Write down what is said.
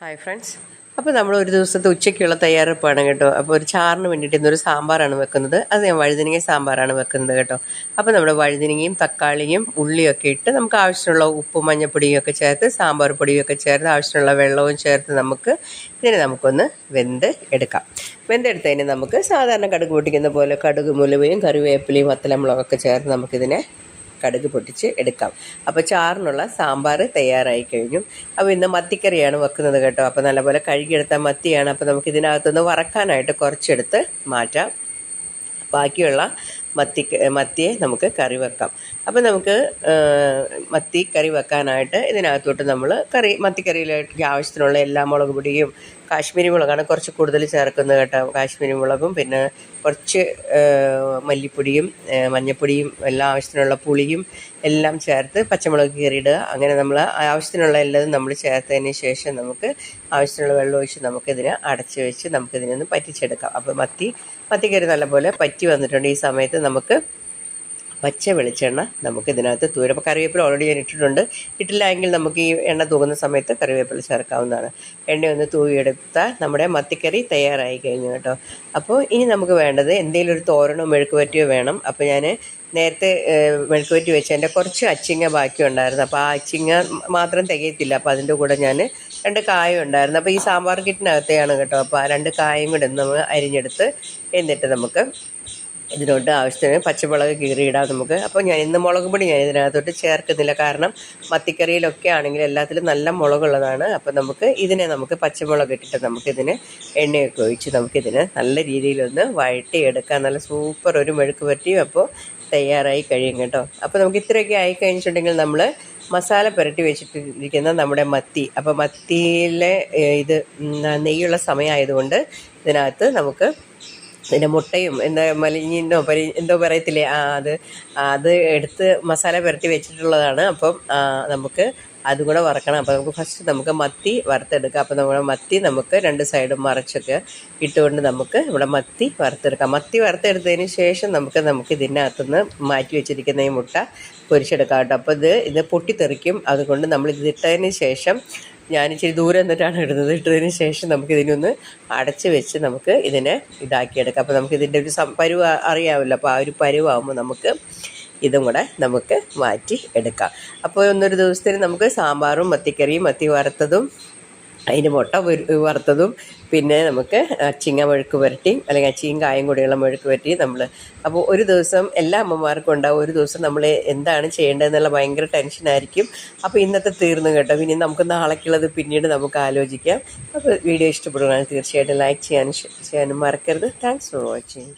Hi friends, അപ്പോൾ നമ്മൾ ഒരു ദിവസത്തെ ഉച്ചയ്ക്കുള്ള തയ്യാറെടുപ്പാണ് കേട്ടോ. അപ്പോൾ ഒരു ചാറിന് വേണ്ടിയിട്ട് ഇന്നൊരു സാമ്പാറാണ് വെക്കുന്നത്. അത് ഞാൻ വഴുതനങ്ങ സാമ്പാറാണ് വെക്കുന്നത് കേട്ടോ. അപ്പോൾ നമ്മുടെ വഴുതനങ്ങയും തക്കാളിയും ഉള്ളിയൊക്കെ ഇട്ട് നമുക്ക് ആവശ്യമുള്ള ഉപ്പും മഞ്ഞപ്പൊടിയും ഒക്കെ ചേർത്ത് സാമ്പാർ പൊടിയൊക്കെ ചേർത്ത് ആവശ്യമുള്ള വെള്ളവും ചേർത്ത് ഇതിനെ നമുക്കൊന്ന് എടുക്കാം. വെന്തെടുത്തതിന് നമുക്ക് സാധാരണ കടുക് പൊട്ടിക്കുന്ന പോലെ കടുക് മുലുവയും കറിവേപ്പിലയും വത്തലമുളകൊക്കെ ചേർത്ത് നമുക്കിതിനെ കടുക് പൊട്ടിച്ച് എടുക്കാം. അപ്പോൾ ചാറിനുള്ള സാമ്പാർ തയ്യാറായി കഴിഞ്ഞു. അപ്പോൾ ഇന്ന് മത്തിക്കറിയാണ് വെക്കുന്നത് കേട്ടോ. അപ്പോൾ നല്ലപോലെ കഴുകിയെടുത്ത മത്തിയാണ്. അപ്പോൾ നമുക്ക് ഇതിനകത്തുനിന്ന് വറക്കാനായിട്ട് കുറച്ചെടുത്ത് മാറ്റാം. ബാക്കിയുള്ള മത്തിയെ നമുക്ക് കറി വെക്കാം. അപ്പോൾ നമുക്ക് മത്തി കറി വെക്കാനായിട്ട് ഇതിനകത്തോട്ട് നമ്മൾ മത്തിക്കറിയിലേക്ക് ആവശ്യത്തിനുള്ള എല്ലാ മുളക് പൊടിയും കാശ്മീരി മുളകാണ് കുറച്ച് കൂടുതൽ ചേർക്കുന്നത് കേട്ടോ. കാശ്മീരി മുളകും പിന്നെ കുറച്ച് മല്ലിപ്പൊടിയും മഞ്ഞൾപ്പൊടിയും എല്ലാം ആവശ്യത്തിനുള്ള പുളിയും എല്ലാം ചേർത്ത് പച്ചമുളക് കീറിയിടുക. അങ്ങനെ നമ്മൾ ആവശ്യത്തിനുള്ള എല്ലാം നമ്മൾ ചേർത്തതിന് ശേഷം നമുക്ക് ആവശ്യത്തിനുള്ള വെള്ളം ഒഴിച്ച് നമുക്കിതിനെ അടച്ച് വെച്ച് നമുക്കിതിനെ ഒന്ന് പറ്റിച്ചെടുക്കാം. അപ്പോൾ മത്തിക്കറി നല്ലപോലെ പറ്റി വന്നിട്ടുണ്ട്. ഈ സമയത്ത് നമുക്ക് പച്ച വെളിച്ചെണ്ണ നമുക്കിതിനകത്ത് തൂരം. അപ്പോൾ കറിവേപ്പില ഓൾറെഡി ഞാൻ ഇട്ടിട്ടുണ്ട്. ഇട്ടില്ല എങ്കിൽ നമുക്ക് ഈ എണ്ണ തൂകുന്ന സമയത്ത് കറിവേപ്പില ചേർക്കാവുന്നതാണ്. എണ്ണ ഒന്ന് തൂവിയെടുത്താൽ നമ്മുടെ മത്തിക്കറി തയ്യാറായി കഴിഞ്ഞു കേട്ടോ. അപ്പോൾ ഇനി നമുക്ക് വേണ്ടത് എന്തെങ്കിലും ഒരു തോരണോ മെഴുക്കുവരട്ടിയോ വേണം. അപ്പോൾ ഞാൻ നേരത്തെ മെഴുക്കുവരട്ടി വെച്ചതിൻ്റെ കുറച്ച് അച്ചിങ്ങ ബാക്കി ഉണ്ടായിരുന്നു. അപ്പോൾ ആ അച്ചിങ്ങ മാത്രം തികയത്തില്ല. അപ്പോൾ അതിൻ്റെ കൂടെ ഞാൻ 2 കായം ഉണ്ടായിരുന്നു. അപ്പോൾ ഈ സാമ്പാർ കിറ്റിനകത്തെയാണ് കേട്ടോ. അപ്പോൾ ആ 2 കായം കൂടെ നമ്മൾ അരിഞ്ഞെടുത്ത് എന്നിട്ട് നമുക്ക് ഇതിനോട്ട് ആവശ്യത്തിന് പച്ചമുളക് കീറിയിടാം നമുക്ക്. അപ്പോൾ ഞാൻ ഇന്ന് മുളക് പൊടി ഞാൻ ഇതിനകത്തോട്ട് ചേർക്കുന്നില്ല. കാരണം മത്തിക്കറിയിലൊക്കെ ആണെങ്കിൽ എല്ലാത്തിലും നല്ല മുളകുള്ളതാണ്. അപ്പോൾ നമുക്ക് പച്ചമുളക് ഇട്ടിട്ട് നമുക്കിതിന് എണ്ണയൊക്കെ ഒഴിച്ച് നമുക്കിതിന് നല്ല രീതിയിലൊന്ന് വഴട്ടിയെടുക്കാം. നല്ല സൂപ്പർ ഒരു മെഴുക്ക് പുരട്ടിയും അപ്പോൾ തയ്യാറായി കഴിയും കേട്ടോ. അപ്പോൾ നമുക്ക് ഇത്രയൊക്കെ ആയി കഴിഞ്ഞിട്ടുണ്ടെങ്കിൽ നമ്മൾ മസാല പുരട്ടി വെച്ചിട്ടിരിക്കുന്ന നമ്മുടെ മത്തി. അപ്പോൾ മത്തിയിലെ ഇത് നെയ്യുള്ള സമയമായതുകൊണ്ട് ഇതിനകത്ത് നമുക്ക് ഇതിൻ്റെ മുട്ടയും എന്തോ പറയത്തില്ലേ, അത് എടുത്ത് മസാല പുരട്ടി വെച്ചിട്ടുള്ളതാണ്. അപ്പം നമുക്ക് അതും കൂടെ വറക്കണം. അപ്പോൾ നമുക്ക് ഫസ്റ്റ് മത്തി വറുത്തെടുക്കാം. അപ്പോൾ നമ്മുടെ മത്തി നമുക്ക് 2 സൈഡും മറച്ചൊക്കെ ഇട്ടുകൊണ്ട് നമുക്ക് ഇവിടെ മത്തി വറുത്തെടുക്കാം. മത്തി വറുത്തെടുത്തതിന് ശേഷം നമുക്ക് ഇതിനകത്തുനിന്ന് മാറ്റി വെച്ചിരിക്കുന്ന ഈ മുട്ട പൊരിച്ചെടുക്കാം കേട്ടോ. അപ്പോൾ ഇത് പൊട്ടിത്തെറിക്കും. അതുകൊണ്ട് നമ്മൾ ഇതിട്ടതിന് ശേഷം ഞാൻ ഇച്ചിരി ദൂരം നിന്നിട്ടാണ് ഇട്ടതിന് ശേഷം നമുക്കിതിനൊന്ന് അടച്ച് വെച്ച് നമുക്ക് ഇതിനെ ഇതാക്കിയെടുക്കാം. അപ്പോൾ നമുക്കിതിൻ്റെ ഒരു പരുവ് അറിയാമല്ലോ. അപ്പോൾ ആ ഒരു പരുവാകുമ്പോൾ നമുക്ക് ഇതും കൂടെ നമുക്ക് മാറ്റി എടുക്കാം. അപ്പോൾ ഒന്നൊരു ദിവസത്തിന് നമുക്ക് സാമ്പാറും മത്തിക്കറിയും മത്തി വറുത്തതും അതിന് മുട്ട വറുത്തതും പിന്നെ നമുക്ക് അച്ചിങ്ങ മെഴുക്ക് പുരട്ടിയും അല്ലെങ്കിൽ അച്ചിയും കായും കൂടിയുള്ള മെഴുക്ക് പുരട്ടിയും അപ്പോൾ ഒരു ദിവസം എല്ലാ അമ്മമാർക്കും ഉണ്ടാവും. ഒരു ദിവസം നമ്മൾ എന്താണ് ചെയ്യേണ്ടതെന്നുള്ള ഭയങ്കര ടെൻഷനായിരിക്കും. അപ്പോൾ ഇന്നത്തെ തീർന്നു കേട്ടോ. പിന്നെ നമുക്ക് നാളേക്കുള്ളത് പിന്നീട് നമുക്ക് ആലോചിക്കാം. അപ്പോൾ വീഡിയോ ഇഷ്ടപ്പെടുകയാണെങ്കിൽ തീർച്ചയായിട്ടും ലൈക്ക് ചെയ്യാനും മറക്കരുത്. Thanks for watching.